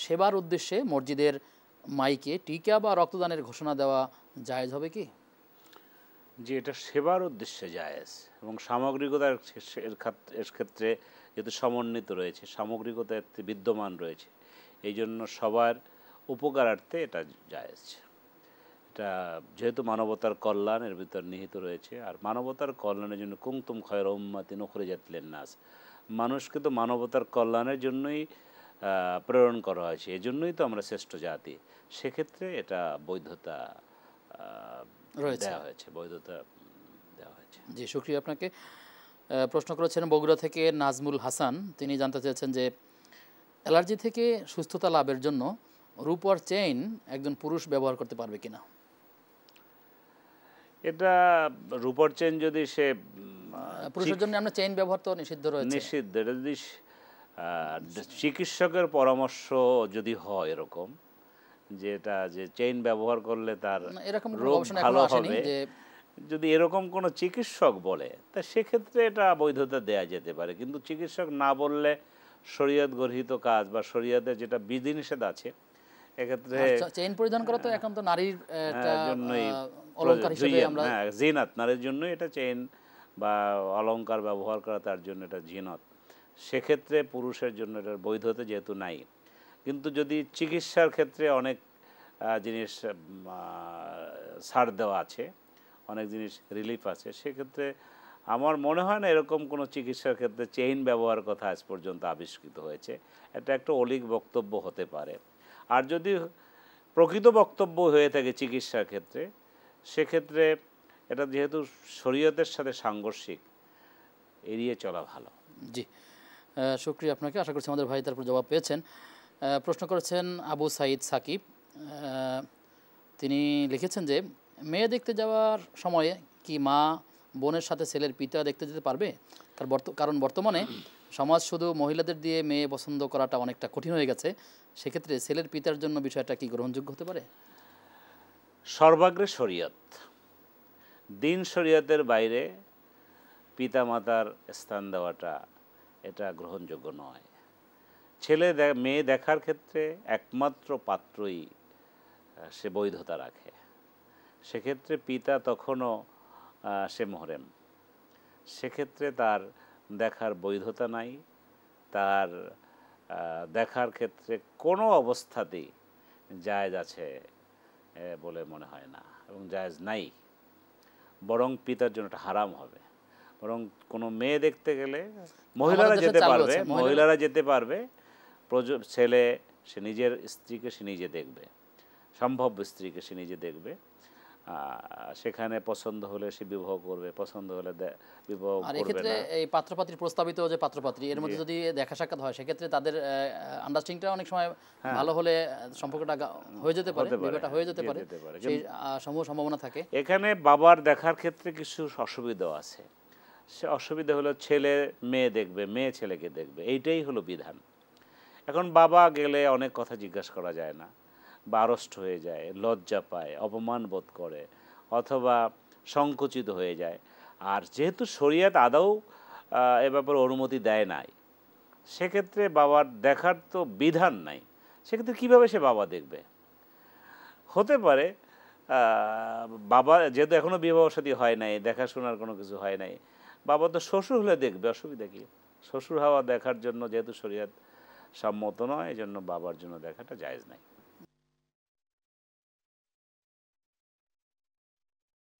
সেবার উদ্দেশ্যে মসজিদের মাইকে টিকা বা রক্তদানের ঘোষণা দেওয়া জায়েজ হবে কি? যে এটা সেবার উদ্দেশ্যে জায়েজ এবং সামগ্রিকতার এর ক্ষেত্রে যেহেতু সমন্বিত রয়েছে, সামগ্রিকতা এতে বিদ্যমান রয়েছে, এই জন্য সবার উপকারার্থে এটা জায়েজ। এটা যেহেতু মানবতার কল্যাণের ভিতর নিহিত রয়েছে, আর মানবতার কল্যাণের জন্য কুনতুম খায়রা উম্মাতিন উখরিজাত লিন-নাস, মানুষকে তো মানবতার কল্যাণের জন্যই প্রেরণ করা হয়েছে, এজন্যই তো আমরা শ্রেষ্ঠ জাতি। সেক্ষেত্রে এটা বৈধতা দেওয়া হয়েছে, বৈধতা দেওয়া হয়েছে। জি, শুকরিয়া আপনাকে। প্রশ্ন করেছেন বগুড়া থেকে নাজমুল হাসান। তিনি জানতে চেয়েছেন যে অ্যালার্জি থেকে সুস্থতা লাভের জন্য রূপোর চেইন একজন পুরুষ ব্যবহার করতে পারবে কিনা? এটা রূপোর চেইন যদি সে পুরুষের জন্য আমরা চেইন ব্যবহার তো নিষিদ্ধ রয়েছে। নিষিদ্ধ। এটা যদি চিকিৎসকের পরামর্শ যদি হয় এরকম, যেটা যে চেইন ব্যবহার করলে তার এরকম রোগ ভালো হবে, যদি এরকম কোনো চিকিৎসক বলে তা সেক্ষেত্রে এটা বৈধতা দেয়া যেতে পারে। কিন্তু চিকিৎসক না বললে শরীয়ত গর্হিত কাজ বা শরীয়তে যেটা বিধিনিষেধ আছে, এক্ষেত্রে চেইন পরিধান করা তো একান্ত নারীর জন্যই অলংকার হিসেবে আমরা জিনাত, নারীর জন্য এটা চেইন বা অলংকার ব্যবহার করা তার জন্য এটা জিনাত। সেক্ষেত্রে পুরুষের জন্য এটার বৈধতা যেহেতু নাই। কিন্তু যদি চিকিৎসার ক্ষেত্রে অনেক জিনিস ছাড় দেওয়া আছে, অনেক জিনিস রিলিফ আছে, সেক্ষেত্রে আমার মনে হয় না এরকম কোনো চিকিৎসার ক্ষেত্রে চেইন ব্যবহার কথা আজ পর্যন্ত আবিষ্কৃত হয়েছে। এটা একটা অলীক বক্তব্য হতে পারে। আর যদি প্রকৃত বক্তব্য হয়ে থাকে চিকিৎসার ক্ষেত্রে, সেক্ষেত্রে এটা যেহেতু শরীয়তের সাথে সাংঘর্ষিক, এড়িয়ে চলা ভালো। জি, শুকরিয়া আপনাকে। আশা করছি আমাদের ভাই তারপর জবাব পেয়েছেন। প্রশ্ন করেছেন আবু সাইদ সাকিব। তিনি লিখেছেন যে মেয়ে দেখতে যাওয়ার সময়ে কি মা বোনের সাথে ছেলের পিতা দেখতে যেতে পারবে? কারণ বর্তমানে সমাজ শুধু মহিলাদের দিয়ে মেয়ে পছন্দ করাটা অনেকটা কঠিন হয়ে গেছে। সেক্ষেত্রে ছেলের পিতার জন্য বিষয়টা কি গ্রহণযোগ্য হতে পারে? সর্বাগ্রে শরীয়ত, দিন শরীয়তের বাইরে পিতা মাতার স্থান দেওয়াটা এটা গ্রহণযোগ্য নয়। ছেলে মেয়ে দেখার ক্ষেত্রে একমাত্র পাত্রই সে বৈধতা রাখে। সেক্ষেত্রে পিতা তখনও সে মোহরেম, সেক্ষেত্রে তার দেখার বৈধতা নাই। তার দেখার ক্ষেত্রে কোনো অবস্থাতেই জায়েজ আছে বলে মনে হয় না, এবং জায়েজ নাই। বরং পিতার জন্য এটা হারাম হবে। বরং কোনো মেয়ে দেখতে গেলে মহিলারা যেতে পারবে, ছেলে সে নিজের স্ত্রীকে সে নিজে দেখবে, সম্ভাব্য স্ত্রীকে সে নিজে দেখবে। সেখানে পছন্দ হলে সে বিবাহ করবে, পছন্দ হলে বিবাহ করবে না। আর এক্ষেত্রে এই পাত্রপাত্রীর প্রস্তাবিত যে পাত্রপাত্রী এর মধ্যে যদি দেখা সাক্ষাৎ হয়, সেক্ষেত্রে তাদের আন্ডারস্ট্যান্ডিংটা অনেক সময় ভালো হলে সম্পর্কটা হয়ে যেতে পারে, বিবাহটা হয়ে যেতে পারে, সেই সমূহ সম্ভাবনা থাকে। এখানে বাবার দেখার ক্ষেত্রে কিছু অসুবিধাও আছে। সে অসুবিধা হলো ছেলে মেয়ে দেখবে, মেয়ে ছেলেকে দেখবে, এইটাই হলো বিধান। এখন বাবা গেলে অনেক কথা জিজ্ঞাসা করা যায় না, বা আড়ষ্ট হয়ে যায়, লজ্জা পায়, অপমান বোধ করে, অথবা সংকুচিত হয়ে যায়। আর যেহেতু শরীয়ত আদৌ এ ব্যাপারে অনুমতি দেয় নাই, সেক্ষেত্রে বাবার দেখার তো বিধান নাই। সেক্ষেত্রে কীভাবে সে বাবা দেখবে? হতে পারে বাবা যেহেতু এখনও বিবাহ শাদী হয় নাই, দেখাশোনার কোনো কিছু হয় নাই, বাবা তো শ্বশুর হলে দেখবে, অসুবিধা কী? শ্বশুর হওয়া দেখার জন্য যেহেতু শরীয়ত সম্মত নয়, এই জন্য বাবার জন্য দেখাটা জায়েজ নাই।